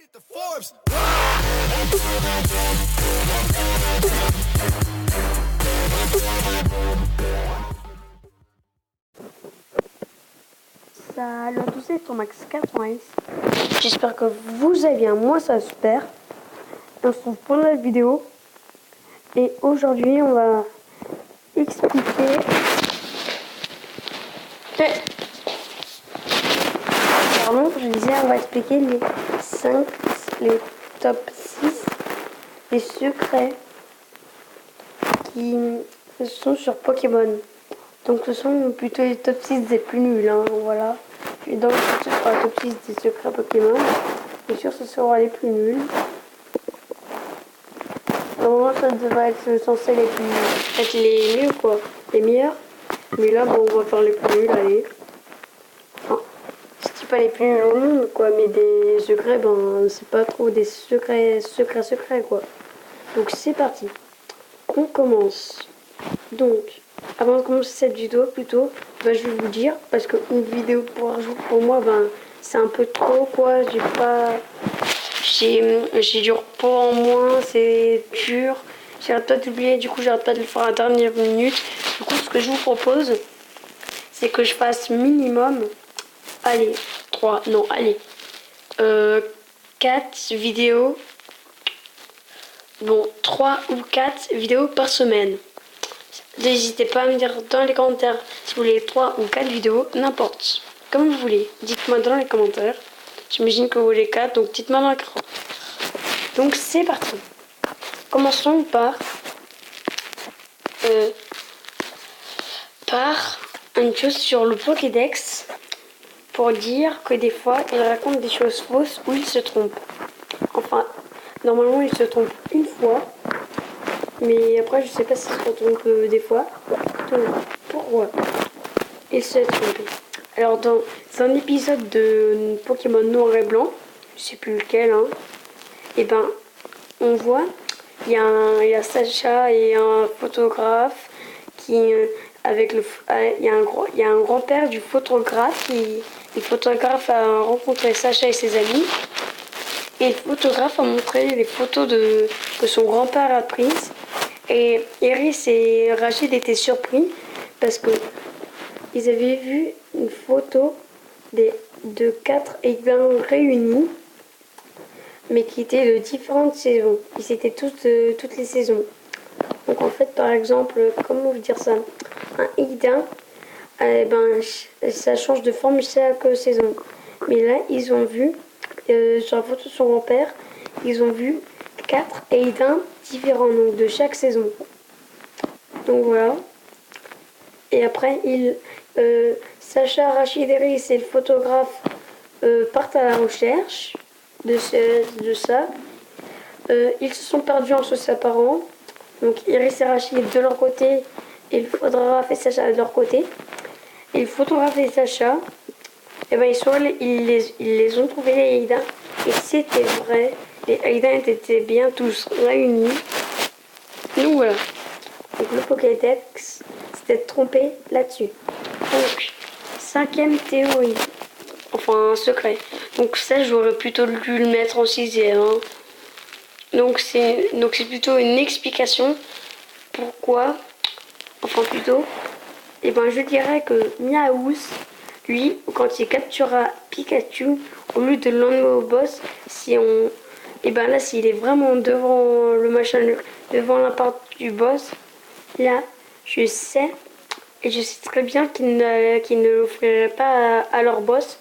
Salut à tous, c'est Tomax 90. J'espère que vous allez bien, moi ça va super. On se retrouve pour la vidéo. Et aujourd'hui on va expliquer... Pardon, je disais on va expliquer les top 6 des secrets qui sont sur Pokémon. Donc ce sont plutôt les top 6 des plus nuls, hein, voilà. Et donc ce sera le top 6 des secrets Pokémon. Bien sûr ce sera les plus nuls. Normalement ça devrait être censé être les nuls quoi, les meilleurs. Mais là bon on va faire les plus nuls, allez. Enfin, je dis pas les plus nuls au monde quoi, mais des secrets, ben c'est pas trop des secrets quoi. Donc c'est parti. On commence. Donc, avant de commencer cette vidéo plutôt, je vais vous dire, parce qu'une vidéo par jour pour moi, c'est un peu trop quoi, j'ai du repos en moins, c'est dur, j'arrête pas d'oublier, du coup j'arrête pas de le faire à la dernière minute. Du coup ce que je vous propose, c'est que je fasse minimum, 4 vidéos, 3 ou 4 vidéos par semaine. N'hésitez pas à me dire dans les commentaires si vous voulez 3 ou 4 vidéos, n'importe. Comme vous voulez. Dites-moi dans les commentaires. J'imagine que vous voulez 4, donc dites-moi dans les commentaires. Donc c'est parti. Commençons par une chose sur le Pokédex. Pour dire que des fois, il raconte des choses fausses ou il se trompe. Enfin, normalement, il se trompe une fois. Mais après, je sais pas si se trompe des fois. Donc, pourquoi il se trompe? Alors, dans un épisode de Pokémon Noir et Blanc, je sais plus lequel, hein, et ben, on voit, il y a Sacha et un photographe qui, il y a un grand-père du photographe qui, le photographe a rencontré Sacha et ses amis. Et le photographe a montré les photos que son grand-père a prises. Et Iris et Rachid étaient surpris parce que ils avaient vu une photo de 4 Aidins réunis, mais qui étaient de différentes saisons. Ils étaient tous de toutes les saisons. Donc en fait, par exemple, comment vous dire ça? Un Aidin, ça change de forme chaque saison. Mais là, ils ont vu, sur la photo de son grand-père, ils ont vu 4 Aidins différents, donc de chaque saison. Donc voilà. Et après, Sacha, Rachid, Iris et le photographe partent à la recherche de ça. Ils se sont perdus en se séparant. Donc Iris et Rachid de leur côté et le photographe et Sacha de leur côté. Et le photographe et Sacha, ils les ont trouvés les Aidins. Et c'était vrai. Les Aidins étaient bien tous réunis. Donc voilà. Donc le Pokédex s'était trompé là-dessus. Donc, 5e théorie. Enfin, un secret. Donc ça, j'aurais plutôt dû le mettre en 6e. Hein. Donc c'est plutôt une explication. Pourquoi? Enfin plutôt. Et je dirais que Miaous, lui, quand il capturera Pikachu, au lieu de l'emmener au boss, s'il est vraiment devant le machin, devant la part du boss, là, je sais très bien qu'ils ne l'offriraient pas à leur boss,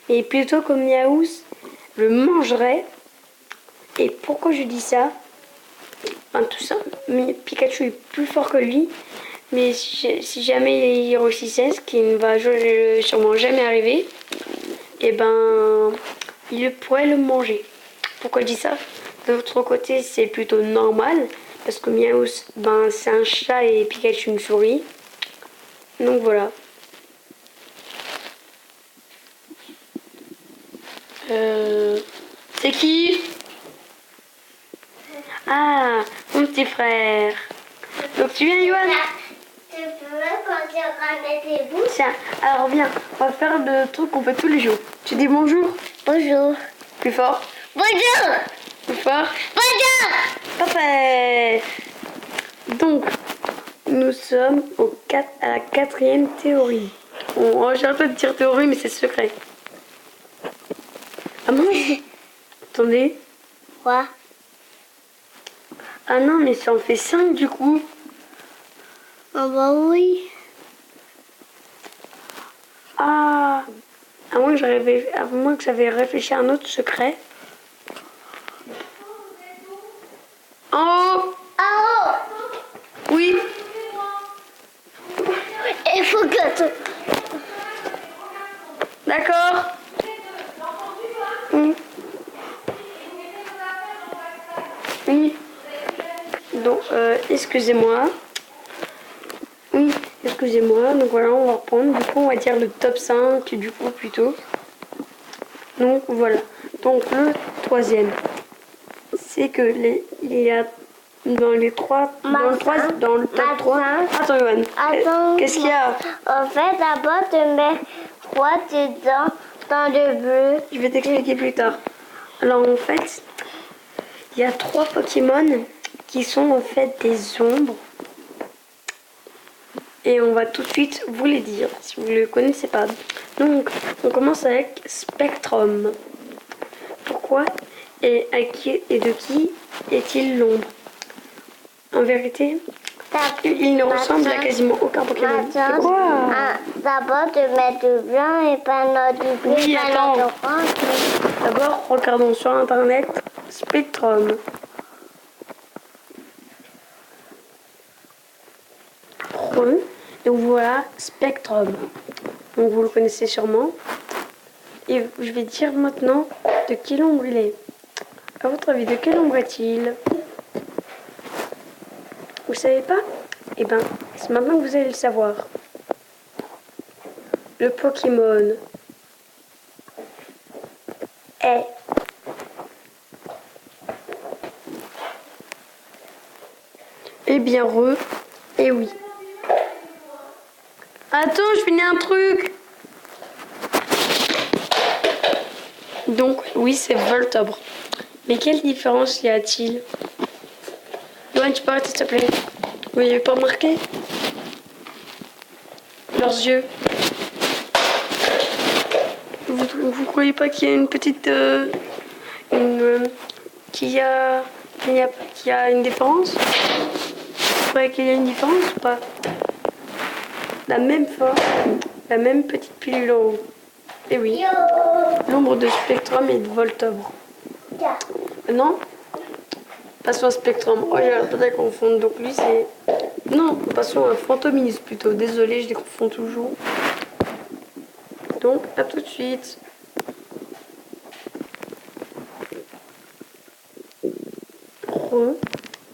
mais plutôt que Miaous le mangerait. Et pourquoi je dis ça? Tout ça, Pikachu est plus fort que lui, mais si jamais il réussissait, ce qui ne va sûrement jamais arriver, il pourrait le manger. Pourquoi je dis ça? De l'autre côté, c'est plutôt normal, parce que Miaous, c'est un chat et Pikachu une souris. Donc voilà. C'est qui? Ah, mon petit frère. Donc tu viens, Yoann? Tu peux quand tu ramènes les bouts? Tiens, alors viens, on va faire le truc qu'on fait tous les jours. Tu dis bonjour? Bonjour. Plus fort? Bonjour. Plus fort. Bonjour. Parfait. Donc, nous sommes à la 4e théorie. J'ai un peu de dire théorie, mais c'est secret. Ah mince. Attendez. Quoi? Ah non, mais ça en fait 5 du coup. Ah bah oui. Ah, à moins que j'avais réfléchi à un autre secret. En haut. Ah Oui. oh. Il faut que tu... D'accord. Oui. Oui. Donc, excusez-moi. Oui, excusez-moi. Donc voilà, on va reprendre. Du coup, on va dire le top 5, du coup, plutôt. Donc voilà. Donc le troisième, c'est que il y a dans les trois, dans le top 3. Attends, Yoann. Attends. Qu'est-ce qu'il y a? En fait, d'abord, tu mets quoi dedans dans le bleu? Je vais t'expliquer plus tard. Alors en fait, il y a 3 Pokémon qui sont en fait des ombres. Et on va tout de suite vous les dire si vous ne le connaissez pas. Donc, on commence avec Spectrum. Pourquoi et de qui est-il l'ombre? En vérité, il ne ressemble à quasiment aucun Pokémon. Attends, Quoi? d'abord, tu mets du blanc et pas du bleu, Oui, pas attends. du orange. D'abord, regardons sur internet Spectrum. Donc voilà, Spectrum. Donc vous le connaissez sûrement. Et je vais dire maintenant de quelle ombre il est. À votre avis, de quelle ombre est-il? Vous savez pas? Eh ben, c'est maintenant que vous allez le savoir. Le Pokémon est eh bien et oui. Attends, je finis un truc. Donc oui, c'est Voltobre. Mais quelle différence y a-t-il? Yoann, tu peux arrêter s'il te plaît? Vous n'avez pas remarqué? Leurs yeux. Vous croyez pas qu'il y a une petite... qu'il y a une différence? Vous croyez qu'il y a une différence ou pas? La même forme, la même petite pilule en haut. Et oui, l'ombre de Spectrum et de Voltobre. Maintenant, passons à Spectrum. Oh, j'ai peut-être à confondre. Donc lui, c'est... Non, passons à Fantominus plutôt. Désolée, je les confonds toujours. Donc, à tout de suite.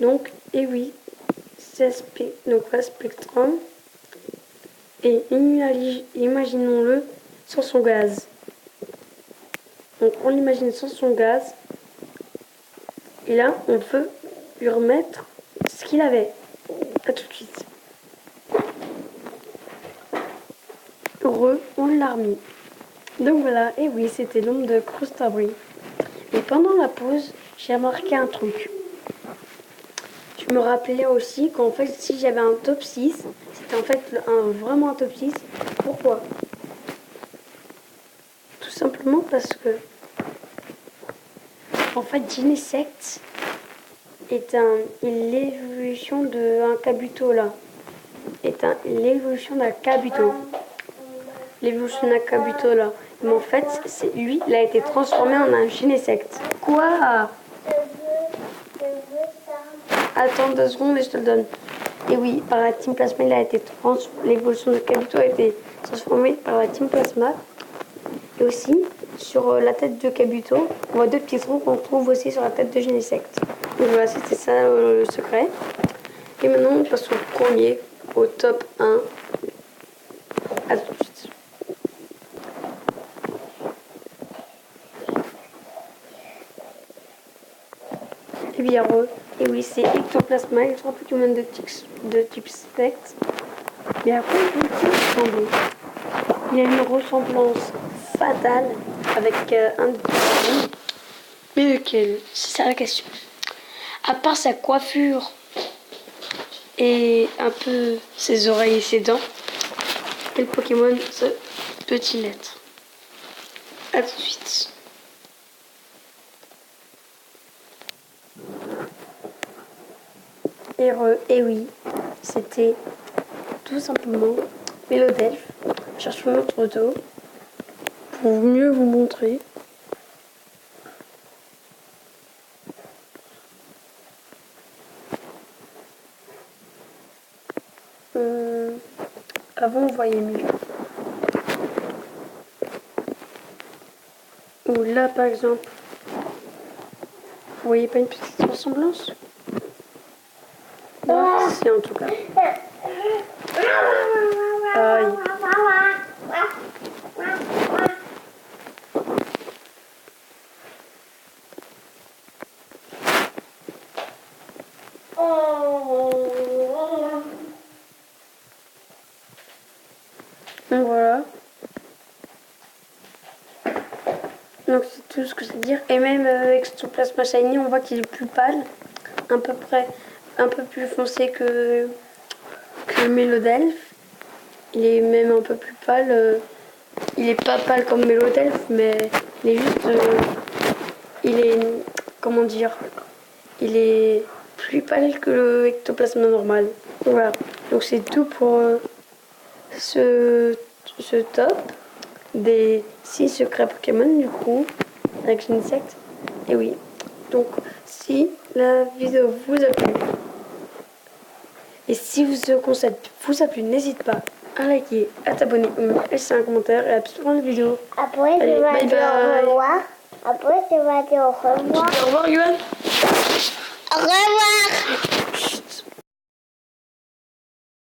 Donc, et oui, c'est donc voilà Spectrum. Et imaginons-le sans son gaz. Donc on l'imagine sans son gaz. Et là, on peut lui remettre ce qu'il avait. A tout de suite. Heureux, on l'a remis. Donc voilà, et oui, c'était l'ombre de Crustabry. Et pendant la pause, j'ai remarqué un truc. Je me rappelais aussi qu'en fait, si j'avais un top 6, c'était en fait vraiment un top 6. Pourquoi? Tout simplement parce que, en fait, Genesect est l'évolution d'un Kabuto là. L'évolution d'un Kabuto. L'évolution d'un Kabuto là. Mais en fait, c'est lui, il a été transformé en un Genesect. Quoi? Attends 2 secondes et je te le donne. Et oui, par la Team Plasma, l'évolution de Kabuto a été transformée par la Team Plasma. Et aussi, sur la tête de Kabuto, on voit 2 petits trous qu'on trouve aussi sur la tête de Genesect. Donc voilà, c'était ça le secret. Et maintenant, on passe au premier, au top 1. À tout de suite. Et bien, et oui, c'est Ectoplasma, les 3 Pokémon de type Spectre. Mais après, il y a une ressemblance fatale avec un de Pokémon. Mais lequel? C'est ça la question. À part sa coiffure et un peu ses oreilles et ses dents, quel Pokémon peut-il être? A tout de suite. Et oui, c'était tout simplement Mélodelphe. Cherchons une autre photo pour mieux vous montrer. Avant, on voyait mieux. Ou là, par exemple, vous voyez pas une petite ressemblance? Moi, si, en tout cas. Aïe. Donc voilà. Donc c'est tout ce que je veux dire. Et même avec son plasma shiny, on voit qu'il est plus pâle, un peu plus foncé que Mélodelphe. Il est même un peu plus pâle. Il est pas pâle comme Mélodelphe, mais il est juste, il est, comment dire, il est plus pâle que le ectoplasma normal. Voilà. Donc c'est tout pour ce top des 6 secrets Pokémon du coup avec Ginsect. Et oui, donc si la vidéo vous a plu et si ce concept vous a plu, n'hésitez pas à liker, à t'abonner ou à laisser un commentaire et à suivre la vidéo. Après, Allez, tu vas bye dire bye. au revoir. Après, tu vas dire au revoir. Au revoir, Yuan. Au revoir.